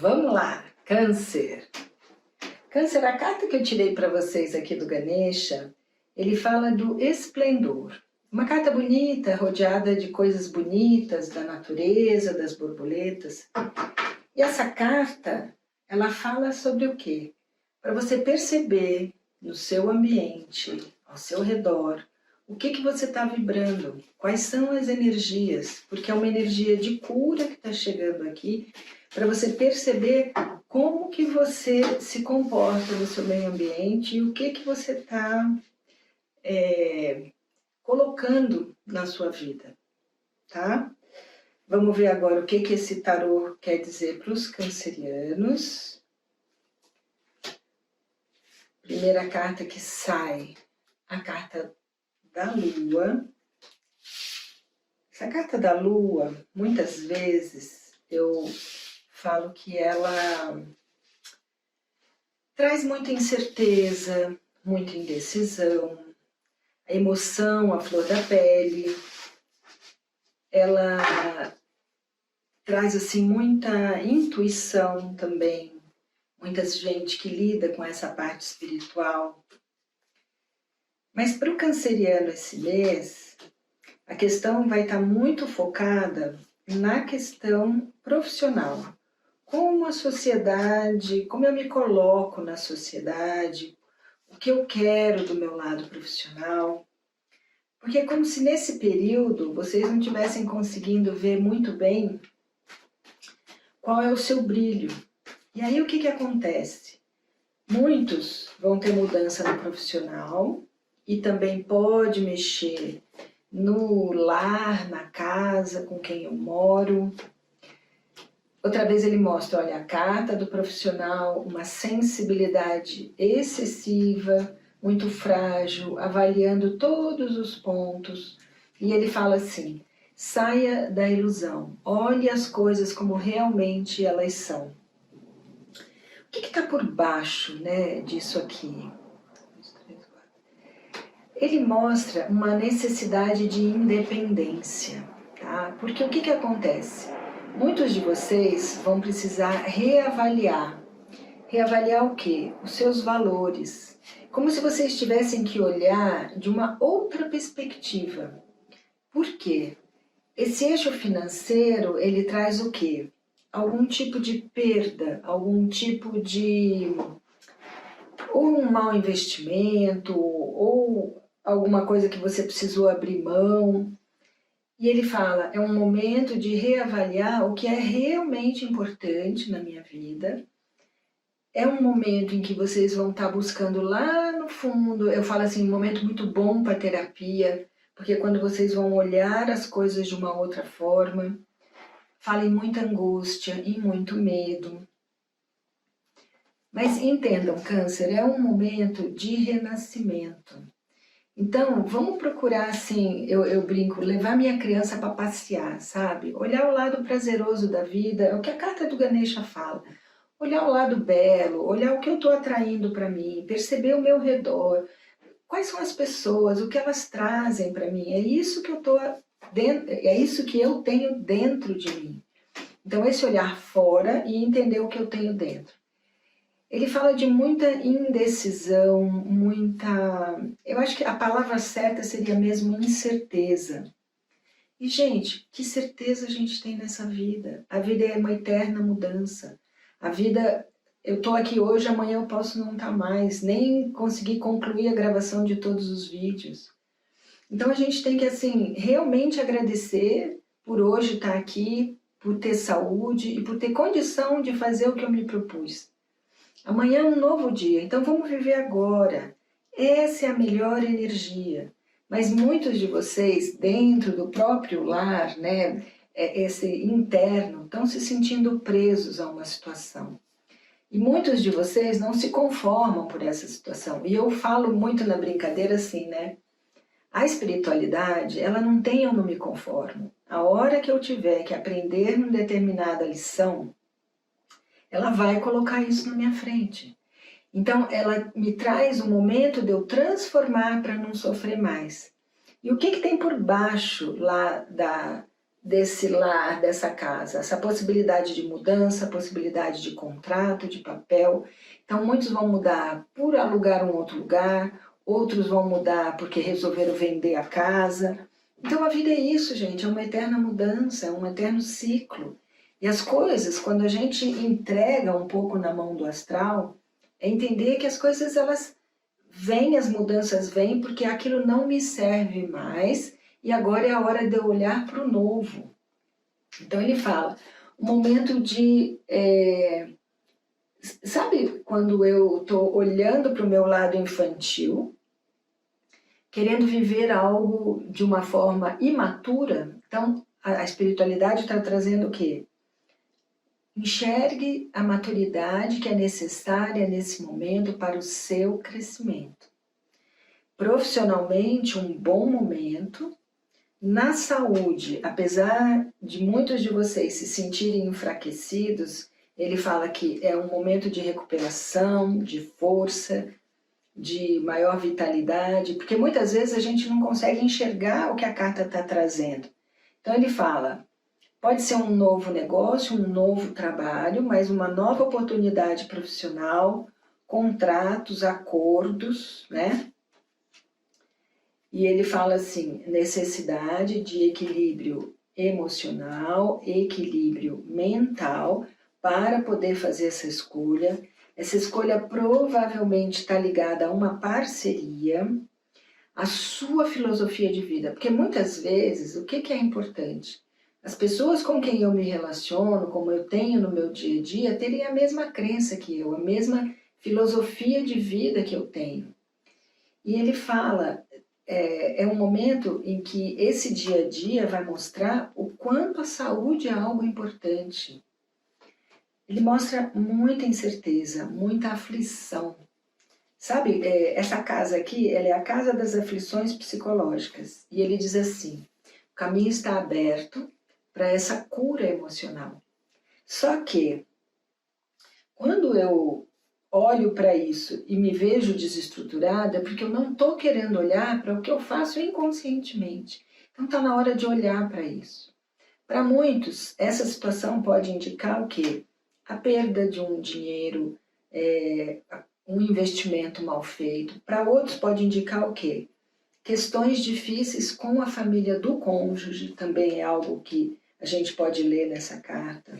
Vamos lá, Câncer. Câncer, a carta que eu tirei para vocês aqui do Ganesha, ele fala do esplendor. Uma carta bonita, rodeada de coisas bonitas, da natureza, das borboletas. E essa carta, ela fala sobre o quê? Para você perceber no seu ambiente, ao seu redor, o que você está vibrando, quais são as energias, porque é uma energia de cura que está chegando aqui, para você perceber como que você se comporta no seu meio ambiente e o que você está colocando na sua vida, tá? Vamos ver agora o que esse tarô quer dizer para os cancerianos. Primeira carta que sai, a carta da Lua. Essa carta da Lua, muitas vezes, eu falo que ela traz muita incerteza, muita indecisão, a emoção, a flor da pele. Ela traz assim muita intuição também, muita gente que lida com essa parte espiritual. Mas para o canceriano esse mês, a questão vai estar muito focada na questão profissional. Como a sociedade, como eu me coloco na sociedade, o que eu quero do meu lado profissional. Porque é como se nesse período vocês não estivessem conseguindo ver muito bem qual é o seu brilho. E aí o que acontece? Muitos vão ter mudança no profissional e também pode mexer no lar, na casa com quem eu moro. Outra vez ele mostra, olha, a carta do profissional, uma sensibilidade excessiva, muito frágil, avaliando todos os pontos. E ele fala assim, saia da ilusão, olhe as coisas como realmente elas são. O que está por baixo, né, disso aqui? Ele mostra uma necessidade de independência, tá? Porque o que acontece? Muitos de vocês vão precisar reavaliar. Reavaliar o quê? Os seus valores. Como se vocês tivessem que olhar de uma outra perspectiva. Por quê? Esse eixo financeiro, ele traz o quê? Algum tipo de perda, algum tipo de... ou um mau investimento, ou alguma coisa que você precisou abrir mão. E ele fala, é um momento de reavaliar o que é realmente importante na minha vida. É um momento em que vocês vão estar buscando lá no fundo, eu falo assim, um momento muito bom para terapia, porque quando vocês vão olhar as coisas de uma outra forma, fala em muita angústia, em muito medo. Mas entendam, Câncer, é um momento de renascimento. Então, vamos procurar, assim, eu brinco, levar minha criança para passear, sabe? Olhar o lado prazeroso da vida, é o que a carta do Ganesha fala. Olhar o lado belo, olhar o que eu estou atraindo para mim, perceber o meu redor. Quais são as pessoas, o que elas trazem para mim. É isso que é isso que eu tenho dentro de mim. Então, esse olhar fora e entender o que eu tenho dentro. Ele fala de muita indecisão, muita... Eu acho que a palavra certa seria mesmo incerteza. E, gente, que certeza a gente tem nessa vida? A vida é uma eterna mudança. A vida... Eu estou aqui hoje, amanhã eu posso não estar mais, nem conseguir concluir a gravação de todos os vídeos. Então, a gente tem que, assim, realmente agradecer por hoje estar aqui, por ter saúde e por ter condição de fazer o que eu me propus. Amanhã é um novo dia, então vamos viver agora. Essa é a melhor energia. Mas muitos de vocês, dentro do próprio lar, né, esse interno, estão se sentindo presos a uma situação. E muitos de vocês não se conformam por essa situação. E eu falo muito na brincadeira assim, né? A espiritualidade, ela não tem eu não me conformo. A hora que eu tiver que aprender uma determinada lição, ela vai colocar isso na minha frente. Então, ela me traz o momento de eu transformar para não sofrer mais. E o que tem por baixo lá desse lar, dessa casa? Essa possibilidade de mudança, possibilidade de contrato, de papel. Então, muitos vão mudar por alugar um outro lugar, outros vão mudar porque resolveram vender a casa. Então, a vida é isso, gente, é uma eterna mudança, é um eterno ciclo. E as coisas, quando a gente entrega um pouco na mão do astral, é entender que as coisas, elas vêm, as mudanças vêm, porque aquilo não me serve mais, e agora é a hora de eu olhar para o novo. Então ele fala, o momento de... sabe quando eu estou olhando para o meu lado infantil, querendo viver algo de uma forma imatura? Então a espiritualidade está trazendo o quê? Enxergue a maturidade que é necessária nesse momento para o seu crescimento. Profissionalmente, um bom momento. Na saúde, apesar de muitos de vocês se sentirem enfraquecidos, ele fala que é um momento de recuperação, de força, de maior vitalidade, porque muitas vezes a gente não consegue enxergar o que a carta está trazendo. Então ele fala, pode ser um novo negócio, um novo trabalho, mas uma nova oportunidade profissional, contratos, acordos, né? E ele fala assim, necessidade de equilíbrio emocional, equilíbrio mental, para poder fazer essa escolha. Essa escolha provavelmente está ligada a uma parceria, a sua filosofia de vida. Porque muitas vezes, o que é importante? As pessoas com quem eu me relaciono, como eu tenho no meu dia a dia, terem a mesma crença que eu, a mesma filosofia de vida que eu tenho. E ele fala, é um momento em que esse dia a dia vai mostrar o quanto a saúde é algo importante. Ele mostra muita incerteza, muita aflição. Sabe, essa casa aqui, ela é a casa das aflições psicológicas. E ele diz assim, o caminho está aberto para essa cura emocional. Só que, quando eu olho para isso e me vejo desestruturada, é porque eu não estou querendo olhar para o que eu faço inconscientemente. Então está na hora de olhar para isso. Para muitos, essa situação pode indicar o quê? A perda de um dinheiro, um investimento mal feito. Para outros pode indicar o quê? Questões difíceis com a família do cônjuge, também é algo que a gente pode ler nessa carta.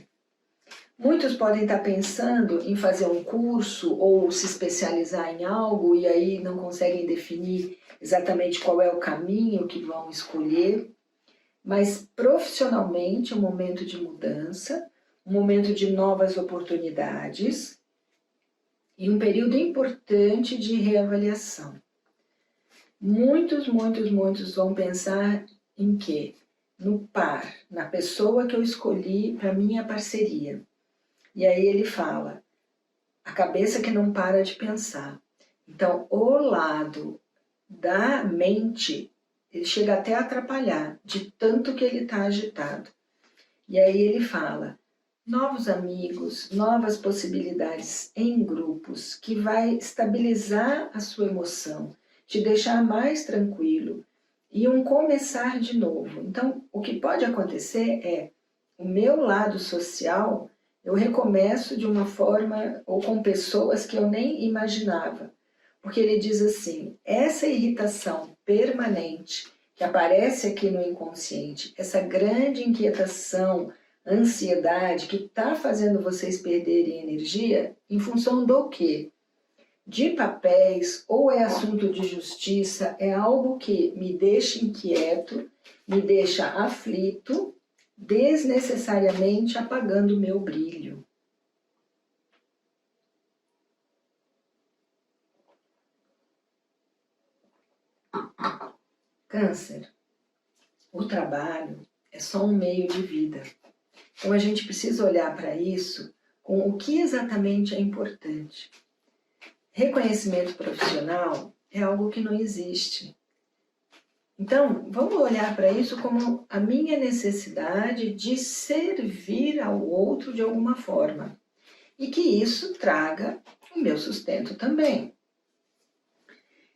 Muitos podem estar pensando em fazer um curso ou se especializar em algo e aí não conseguem definir exatamente qual é o caminho que vão escolher. Mas profissionalmente, um momento de mudança, um momento de novas oportunidades e um período importante de reavaliação. Muitos vão pensar em quê? No par, na pessoa que eu escolhi para minha parceria. E aí ele fala, a cabeça que não para de pensar. Então, o lado da mente, ele chega até a atrapalhar, de tanto que ele está agitado. E aí ele fala, novos amigos, novas possibilidades em grupos, que vai estabilizar a sua emoção, te deixar mais tranquilo, e um começar de novo. Então, o que pode acontecer é, o meu lado social, eu recomeço de uma forma ou com pessoas que eu nem imaginava. Porque ele diz assim, essa irritação permanente que aparece aqui no inconsciente, essa grande inquietação, ansiedade que está fazendo vocês perderem energia, em função do quê? De papéis, ou é assunto de justiça, é algo que me deixa inquieto, me deixa aflito, desnecessariamente apagando o meu brilho. Câncer, o trabalho é só um meio de vida. Então a gente precisa olhar para isso com o que exatamente é importante. Reconhecimento profissional é algo que não existe. Então, vamos olhar para isso como a minha necessidade de servir ao outro de alguma forma. E que isso traga o meu sustento também.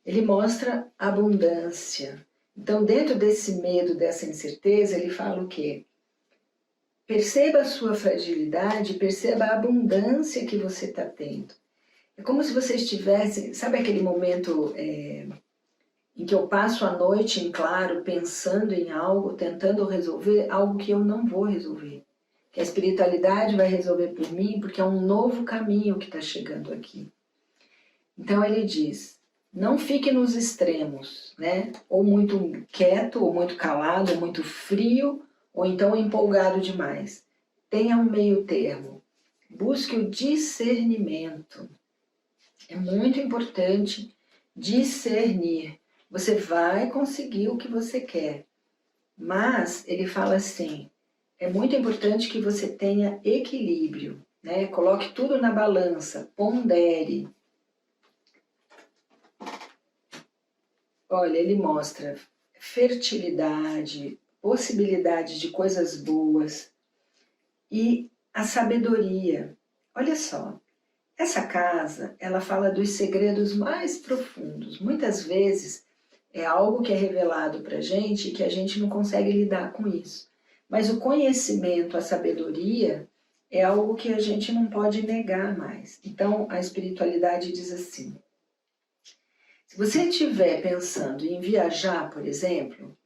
Ele mostra abundância. Então, dentro desse medo, dessa incerteza, ele fala o quê? Perceba a sua fragilidade, perceba a abundância que você está tendo. É como se você estivesse, sabe aquele momento em que eu passo a noite em claro, pensando em algo, tentando resolver algo que eu não vou resolver. Que a espiritualidade vai resolver por mim, porque é um novo caminho que está chegando aqui. Então ele diz, não fique nos extremos, né? Ou muito quieto, ou muito calado, ou muito frio, ou então empolgado demais. Tenha um meio termo. Busque o discernimento. É muito importante discernir. Você vai conseguir o que você quer. Mas ele fala assim, é muito importante que você tenha equilíbrio, né? Coloque tudo na balança, pondere. Olha, ele mostra fertilidade, possibilidade de coisas boas e a sabedoria. Olha só, essa casa, ela fala dos segredos mais profundos. Muitas vezes é algo que é revelado para a gente e que a gente não consegue lidar com isso. Mas o conhecimento, a sabedoria, é algo que a gente não pode negar mais. Então, a espiritualidade diz assim, se você estiver pensando em viajar, por exemplo,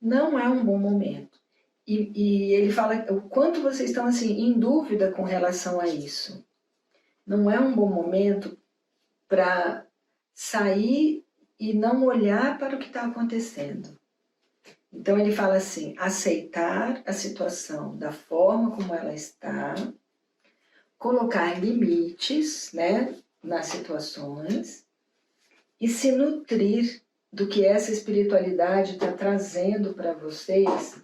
não é um bom momento. E ele fala o quanto vocês estão assim, em dúvida com relação a isso. Não é um bom momento para sair e não olhar para o que está acontecendo. Então ele fala assim, aceitar a situação da forma como ela está, colocar limites, né, nas situações e se nutrir do que essa espiritualidade está trazendo para vocês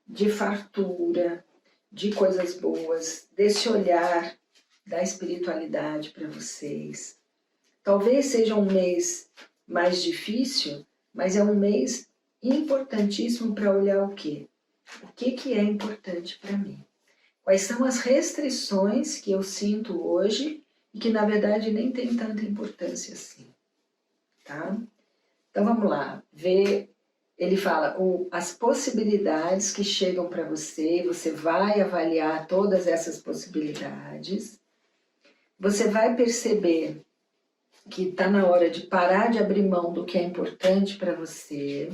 de fartura, de coisas boas, desse olhar da espiritualidade para vocês. Talvez seja um mês mais difícil, mas é um mês importantíssimo para olhar o quê? O que é importante para mim? Quais são as restrições que eu sinto hoje e que na verdade nem tem tanta importância assim, tá? Então vamos lá, ver, ele fala as possibilidades que chegam para você, você vai avaliar todas essas possibilidades, você vai perceber que está na hora de parar de abrir mão do que é importante para você.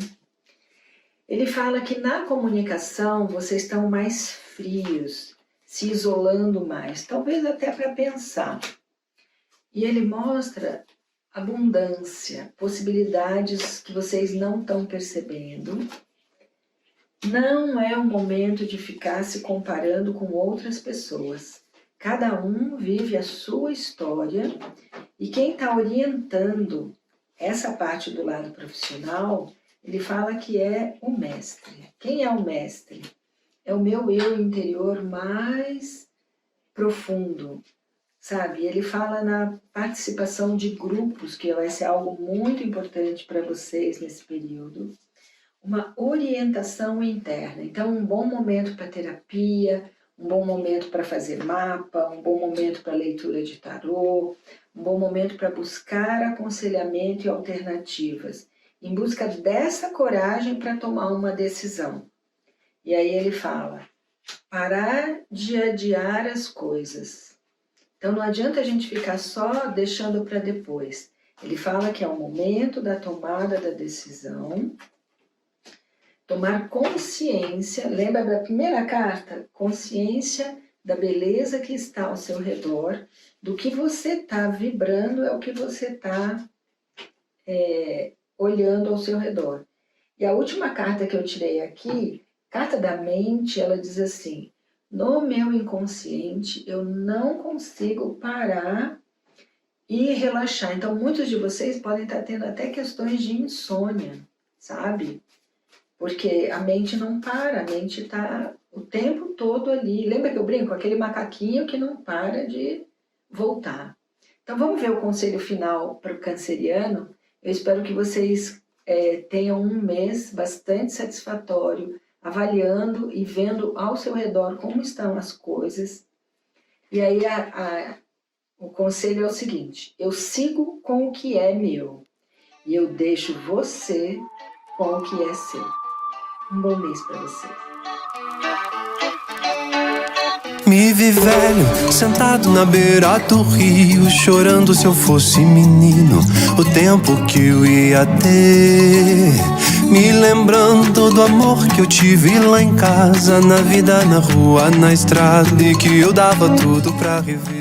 Ele fala que na comunicação vocês estão mais frios, se isolando mais, talvez até para pensar. E ele mostra abundância, possibilidades que vocês não estão percebendo. Não é o momento de ficar se comparando com outras pessoas. Cada um vive a sua história e quem está orientando essa parte do lado profissional, ele fala que é o mestre. Quem é o mestre? É o meu eu interior mais profundo, sabe? Ele fala na participação de grupos, que vai ser algo muito importante para vocês nesse período. Uma orientação interna. Então, um bom momento para terapia, um bom momento para fazer mapa, um bom momento para leitura de tarô, um bom momento para buscar aconselhamento e alternativas, em busca dessa coragem para tomar uma decisão. E aí ele fala, parar de adiar as coisas. Então não adianta a gente ficar só deixando para depois. Ele fala que é o momento da tomada da decisão, tomar consciência, lembra da primeira carta? Consciência da beleza que está ao seu redor, do que você está vibrando é o que você está olhando ao seu redor. E a última carta que eu tirei aqui, carta da mente, ela diz assim, no meu inconsciente eu não consigo parar e relaxar. Então muitos de vocês podem estar tendo até questões de insônia, sabe? Porque a mente não para, a mente está o tempo todo ali. Lembra que eu brinco? Aquele macaquinho que não para de voltar. Então vamos ver o conselho final para o canceriano. Eu espero que vocês tenham um mês bastante satisfatório, avaliando e vendo ao seu redor como estão as coisas. E aí O conselho é o seguinte: eu sigo com o que é meu e eu deixo você com o que é seu. Um bom mês para vocês. Me vi velho, sentado na beira do rio, chorando se eu fosse menino, o tempo que eu ia ter. Me lembrando do amor que eu tive lá em casa, na vida, na rua, na estrada, e que eu dava tudo pra rever.